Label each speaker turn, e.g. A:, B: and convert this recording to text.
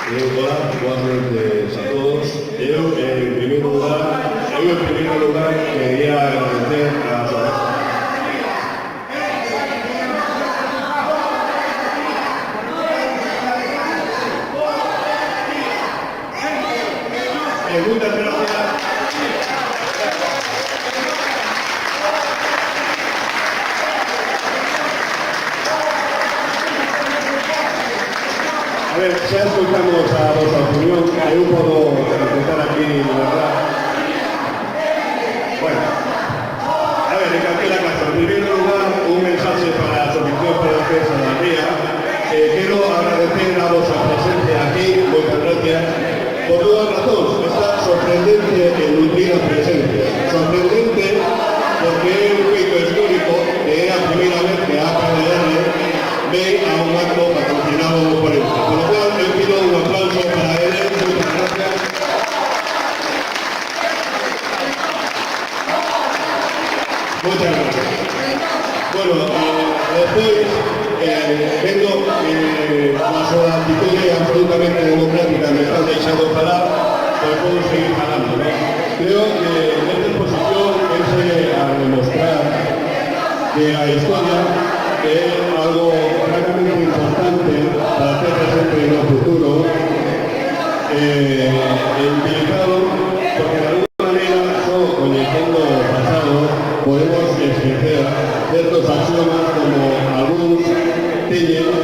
A: Hola, boas noites a todos. Eu en primeiro lugar quería agradecer a muchas gracias. A ver, xa escoitamos a vosa opinión, eu podo empezar aquí, na verdad. Bueno, a ver, en calquera caso, en primeiro lugar, un mensaxe para a Asociación Francesa da Ría. Quero agradecer a vosa presencia aquí, moitas gracias, por dúas razóns. Esta sorprendente e nutrida presencia. Sorprendente porque é un feito histórico que é a primeira vez que a APDR ve a un acto patrocinado por él. Por lo cual, eu pido un aplauso para él. Muchas gracias. Muchas gracias. Bueno, despois, vendo a súa actitude absolutamente democrática me están deixando falar, pois podo seguir falando, ¿no? Creo que esta exposición es a demostrar que a historia es algo francamente importante para hacer presente en el futuro, utilizado porque de alguna manera, solo conociendo el pasado, podemos esquecer ciertos axiomas como algunos teñen